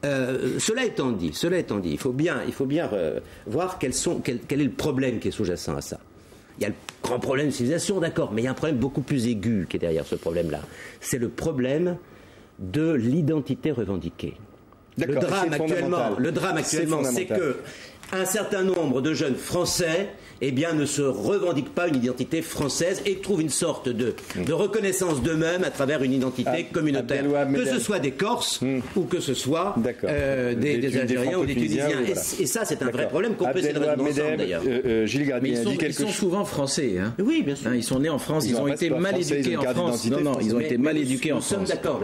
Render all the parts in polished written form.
Cela étant dit, il faut bien voir quel est le problème qui est sous-jacent à ça. Il y a le grand problème de civilisation, d'accord, mais il y a un problème beaucoup plus aigu qui est derrière ce problème-là. C'est le problème de l'identité revendiquée. Le drame actuellement, c'est que un certain nombre de jeunes Français ne se revendiquent pas une identité française et trouvent une sorte de reconnaissance d'eux-mêmes à travers une identité communautaire. Que ce soit des Corses ou que ce soit des Algériens ou des Tunisiens. Et ça, c'est un vrai problème qu'on peut essayer de résoudre ensemble, d'ailleurs. Gilles Garnier a dit quelque chose. Ils sont souvent français. Hein. Oui, bien sûr. Ils sont nés en France, ils ont été mal éduqués en France. Non, ils ont été mal éduqués en France. Nous sommes d'accord.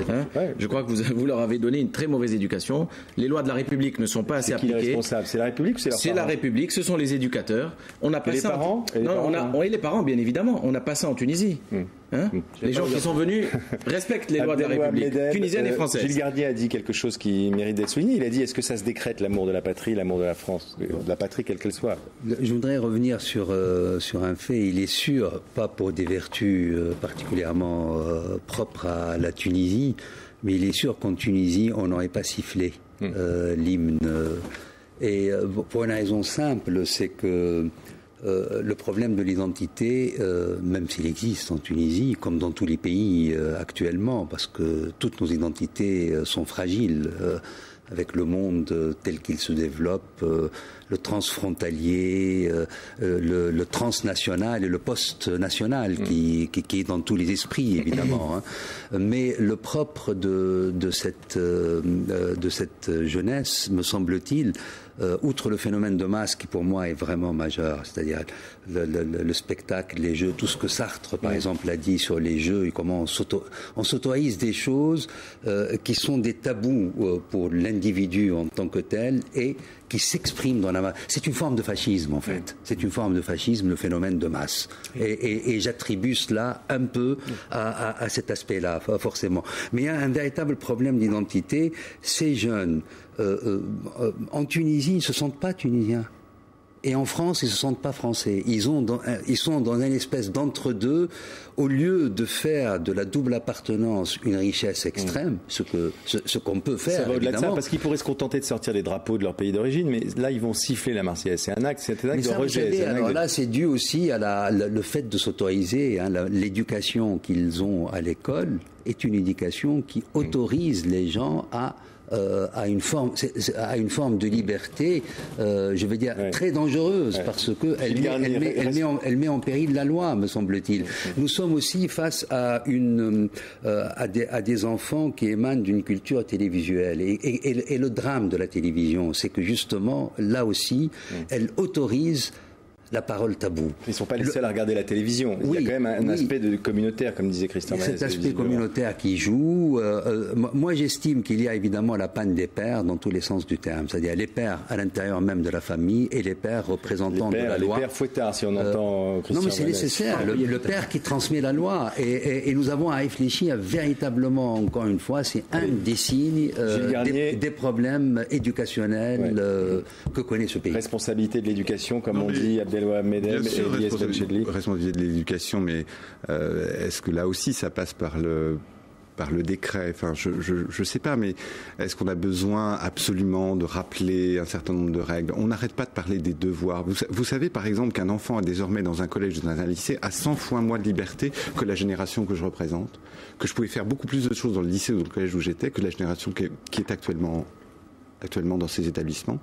Je crois que vous leur avez donné une très mauvaise éducation. Les lois de la République ne sont pas assez appliquées. C'est qui est responsable ? C'est la République ou c'est leurs parents ? C'est la République, ce sont les éducateurs. On n'a pas les ça. Parents Et les parents, bien évidemment. On n'a pas ça en Tunisie. Les gens qui sont venus respectent les lois de la République tunisienne et française. Gilles Garnier a dit quelque chose qui mérite d'être souligné. Il a dit, est-ce que ça se décrète, l'amour de la patrie, l'amour de la France, de la patrie quelle qu'elle soit ? Je voudrais revenir sur un fait. Il est sûr, pas pour des vertus particulièrement propres à la Tunisie, mais il est sûr qu'en Tunisie, on n'aurait pas sifflé l'hymne. Et pour une raison simple, c'est que le problème de l'identité, même s'il existe en Tunisie, comme dans tous les pays actuellement, parce que toutes nos identités sont fragiles, avec le monde tel qu'il se développe, le transfrontalier, le transnational et le post-national qui est dans tous les esprits, évidemment. Mais le propre de cette jeunesse, me semble-t-il, outre le phénomène de masse qui pour moi est vraiment majeur, c'est-à-dire le spectacle, les jeux, tout ce que Sartre par exemple a dit sur les jeux et comment on s'autorise des choses qui sont des tabous pour l'individu en tant que tel et qui s'expriment dans la masse. C'est une forme de fascisme en fait. C'est une forme de fascisme, le phénomène de masse. Et j'attribue cela un peu à cet aspect-là, forcément. Mais il y a un véritable problème d'identité. Ces jeunes, en Tunisie, ils ne se sentent pas tunisiens. Et en France, ils ne se sentent pas français. Ils sont dans une espèce d'entre-deux. Au lieu de faire de la double appartenance une richesse extrême, ce qu'on peut faire, ça va au-delà de ça, évidemment. parce qu'ils pourraient se contenter de sortir les drapeaux de leur pays d'origine, mais là, ils vont siffler la Marseillaise. C'est un acte de rejet. Alors là, c'est dû aussi à le fait de s'autoriser. L'éducation qu'ils ont à l'école est une éducation qui autorise les gens à une forme de liberté, je veux dire, très dangereuse, parce que elle met en péril la loi, me semble-t-il. Nous sommes aussi face à des enfants qui émanent d'une culture télévisuelle. Et le drame de la télévision, c'est que justement, là aussi, elle autorise la parole taboue. Ils ne sont pas les seuls à regarder la télévision. Il y a quand même un aspect communautaire, comme disait Christian Manès. Cet aspect communautaire qui joue. Moi, j'estime qu'il y a évidemment la panne des pères dans tous les sens du terme. C'est-à-dire les pères à l'intérieur même de la famille et les pères représentants de la loi. Les pères fouettards, si on entend Christian Manès. Non, mais c'est nécessaire. Le père qui transmet la loi. Et nous avons à réfléchir véritablement, encore une fois, c'est un des signes des problèmes éducationnels que connaît ce pays. Responsabilité de l'éducation, comme on dit, Bien sûr, responsabilité de l'éducation, mais est-ce que là aussi ça passe par le décret? Enfin, je sais pas, mais est-ce qu'on a besoin absolument de rappeler un certain nombre de règles? On n'arrête pas de parler des devoirs. Vous savez, par exemple, qu'un enfant désormais dans un collège, dans un lycée, a 100 fois moins de liberté que la génération que je représente, que je pouvais faire beaucoup plus de choses dans le lycée ou dans le collège où j'étais que la génération qui est actuellement dans ces établissements.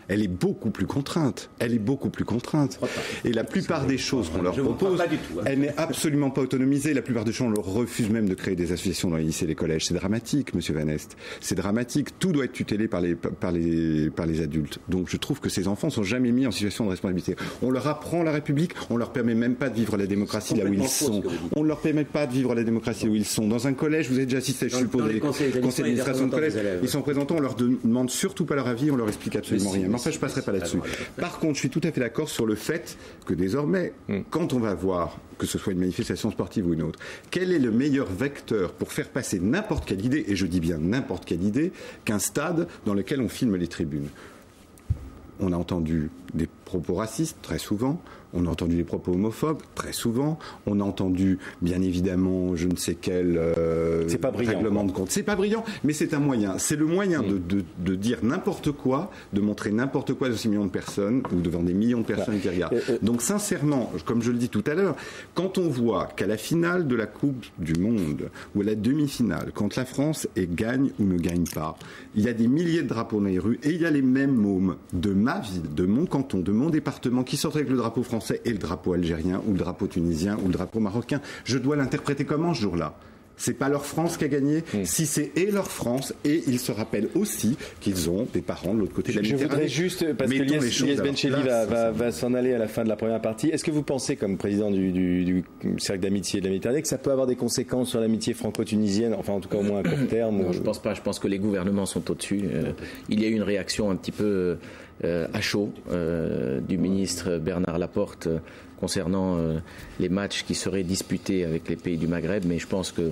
Elle est beaucoup plus contrainte. Et la plupart des choses qu'on leur propose, elle n'est absolument pas autonomisée. La plupart des choses, on leur refuse même de créer des associations dans les lycées et les collèges. C'est dramatique, Monsieur Van Est. C'est dramatique. Tout doit être tutelé par les adultes. Donc je trouve que ces enfants ne sont jamais mis en situation de responsabilité. On leur apprend la République, on leur permet même pas de vivre la démocratie là où ils sont. On leur permet pas de vivre la démocratie où ils sont. Dans un collège, vous avez déjà assisté, je suppose, les conseils d'administration de collège. Ils sont représentants, on leur demande surtout pas leur avis, on leur explique absolument rien. Mais enfin, je passerai pas là-dessus. Par contre, je suis tout à fait d'accord sur le fait que désormais, quand on va voir, que ce soit une manifestation sportive ou une autre, quel est le meilleur vecteur pour faire passer n'importe quelle idée, et je dis bien n'importe quelle idée, qu'un stade dans lequel on filme les tribunes. On a entendu des propos racistes, très souvent. On a entendu des propos homophobes, très souvent. On a entendu, bien évidemment, je ne sais quel c'est pas brillant, règlement de compte. C'est pas brillant, mais c'est un moyen. C'est le moyen de dire n'importe quoi, de montrer n'importe quoi devant 6 millions de personnes, ou devant des millions de personnes qui regardent. Donc, sincèrement, comme je le dis tout à l'heure, quand on voit qu'à la finale de la Coupe du Monde, ou à la demi-finale, quand la France gagne ou ne gagne pas, il y a des milliers de drapeaux dans les rues, et il y a les mêmes mômes de ma ville, de mon canton, de mon département, qui sortent avec le drapeau français et le drapeau algérien, ou le drapeau tunisien, ou le drapeau marocain. Je dois l'interpréter comment ce jour-là ? C'est pas leur France qui a gagné. Si c'est et leur France, et ils se rappellent aussi qu'ils ont des parents de l'autre côté de la Méditerranée. Je voudrais juste, parce que Lies Bencheli va s'en aller à la fin de la première partie. Est-ce que vous pensez, comme président du cercle d'amitié de la Méditerranée, que ça peut avoir des conséquences sur l'amitié franco-tunisienne, enfin en tout cas au moins à court terme? Non, je pense pas. Je pense que les gouvernements sont au-dessus. Il y a eu une réaction un petit peu à chaud du ministre Bernard Laporte concernant les matchs qui seraient disputés avec les pays du Maghreb, mais je pense que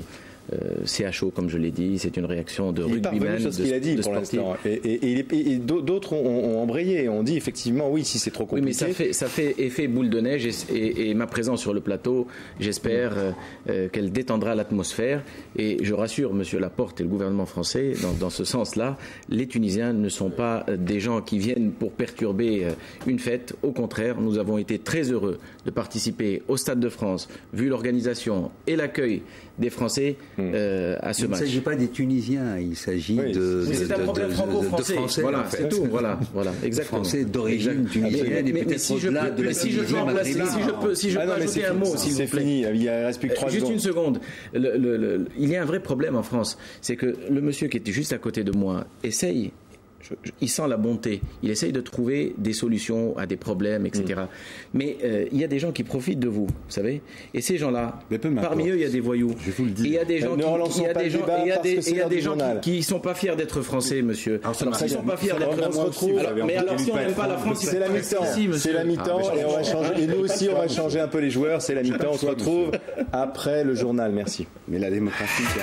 c'est à chaud, comme je l'ai dit, c'est une réaction de rugbyman, de ce qu'il a dit pour l'instant. Et d'autres ont embrayé, ont dit effectivement oui, si c'est trop compliqué. Oui, mais ça fait effet boule de neige et ma présence sur le plateau, j'espère qu'elle détendra l'atmosphère. Et je rassure Monsieur Laporte et le gouvernement français dans ce sens-là, les Tunisiens ne sont pas des gens qui viennent pour perturber une fête. Au contraire, nous avons été très heureux de participer au Stade de France, vu l'organisation et l'accueil des Français à ce match. Il ne s'agit pas des Tunisiens, il s'agit de Français. Voilà, c'est tout. Voilà, exactement. Français d'origine tunisienne et peut-être au-delà de la Tunisie maghrébine. Si je peux ajouter un mot, s'il vous plaît. C'est fini, il reste plus que 3 secondes. Juste une seconde. Il y a un vrai problème en France, c'est que le monsieur qui était juste à côté de moi essaye. Il sent la bonté. Il essaye de trouver des solutions à des problèmes, etc. Mais il y a des gens qui profitent de vous, vous savez. Et ces gens-là, parmi eux, il y a des voyous. Je vous le dis. Et il y a des gens qui ne sont pas fiers d'être français, monsieur. Alors, s'ils ne sont pas fiers d'être français, mais alors si on n'aime pas la France, c'est la mi-temps. C'est la mi-temps et on va changer. Et nous aussi, on va changer un peu les joueurs. C'est la mi-temps. On se retrouve après le journal. Merci. Mais la démocratie, c'est